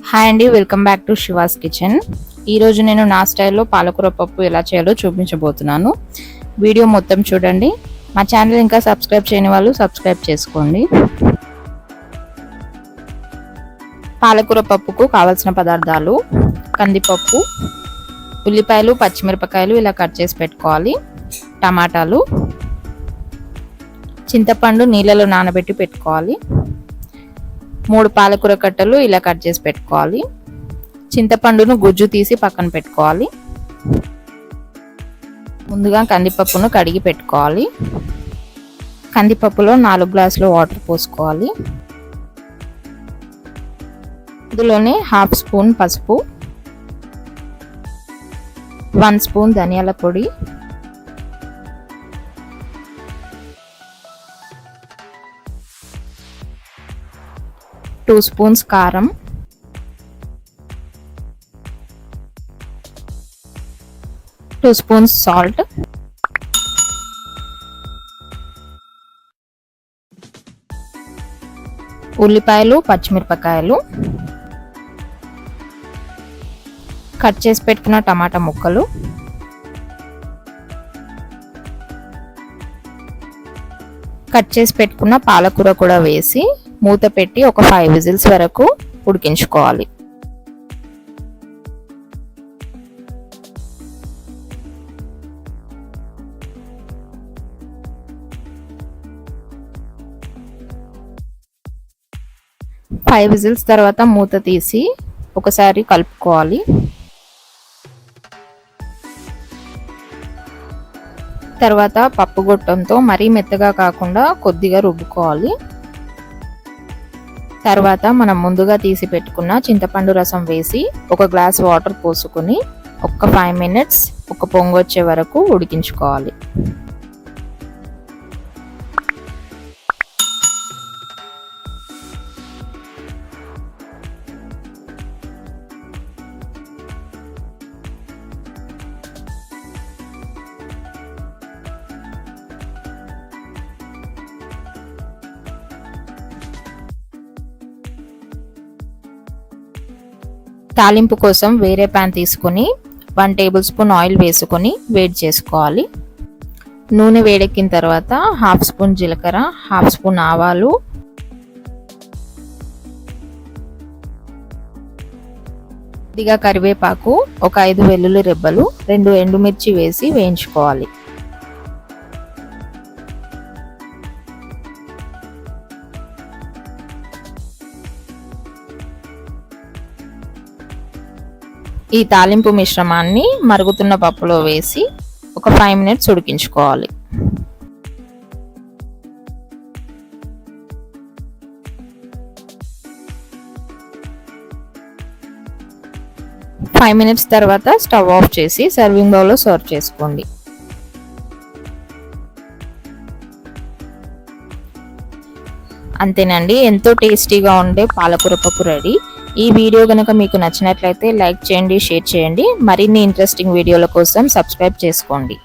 Hi అండి, welcome back to she was kitchen. ఈరోజు నేను నా స్టైల్లో పాలకూర పప్పు ఎలా చేయాలో చూపించబోతున్నాను. వీడియో మొత్తం చూడండి. మా ఛానల్ ఇంకా సబ్స్క్రైబ్ చేయని వాళ్ళు సబ్స్క్రైబ్ చేసుకోండి. పాలకూర పప్పుకు కావాల్సిన పదార్థాలు: కందిపప్పు, ఉల్లిపాయలు, పచ్చిమిరపకాయలు ఇలా కట్ చేసి పెట్టుకోవాలి, టమాటాలు, చింతపండు నీళ్ళలో నానబెట్టి పెట్టుకోవాలి, 3 పాలకూర కట్టలు ఇలా కట్ చేసి పెట్టుకోవాలి, చింతపండును గుజ్జు తీసి పక్కన పెట్టుకోవాలి. ముందుగా కందిపప్పును కడిగి పెట్టుకోవాలి. కందిపప్పులో 4 గ్లాసులు వాటర్ పోసుకోవాలి. ఇందులోనే 1/2 స్పూన్ పసుపు, 1 స్పూన్ ధనియాల పొడి, 2 స్పూన్స్ కారం, 2 స్పూన్స్ సాల్ట్, ఉల్లిపాయలు, పచ్చిమిరపకాయలు, కట్ చేసి పెట్టుకున్న టమాటా ముక్కలు, కట్ చేసి పెట్టుకున్న పాలకూర కూడా వేసి మూత పెట్టి ఒక 5 విజిల్స్ వరకు ఉడికించుకోవాలి. ఫైవ్ విజిల్స్ తర్వాత మూత తీసి ఒకసారి కలుపుకోవాలి. తర్వాత పప్పు గొట్టంతో మరీ మెత్తగా కాకుండా కొద్దిగా రుబ్బుకోవాలి. తర్వాత మనం ముందుగా తీసి పెట్టుకున్న చింతపండు రసం వేసి 1 గ్లాస్ వాటర్ పోసుకొని ఒక 5 మినిట్స్ ఒక పొంగు వచ్చే వరకు ఉడికించుకోవాలి. తాలింపు కోసం వేరే ప్యాన్ తీసుకొని 1 టేబుల్ స్పూన్ ఆయిల్ వేసుకొని వేడి చేసుకోవాలి. నూనె వేడెక్కిన తర్వాత 1/2 స్పూన్ జీలకర్ర, 1/2 స్పూన్ ఆవాలు, కొద్దిగా కరివేపాకు, ఒక 5 వెల్లుల్లి రెబ్బలు, 2 ఎండుమిర్చి వేసి వేయించుకోవాలి. ఈ తాలింపు మిశ్రమాన్ని మరుగుతున్న పప్పులో వేసి ఒక 5 మినిట్స్ ఉడికించుకోవాలి. ఫైవ్ మినిట్స్ తర్వాత స్టవ్ ఆఫ్ చేసి సర్వింగ్ బౌల్లో సర్వ్ చేసుకోండి. అంతేనండి, ఎంతో టేస్టీగా ఉండే పాలకూర పప్పు రెడీ. ఈ వీడియో కనుక మీకు నచ్చినట్లయితే లైక్ చేయండి, షేర్ చేయండి. మరిన్ని ఇంట్రెస్టింగ్ వీడియోల కోసం సబ్స్క్రైబ్ చేసుకోండి.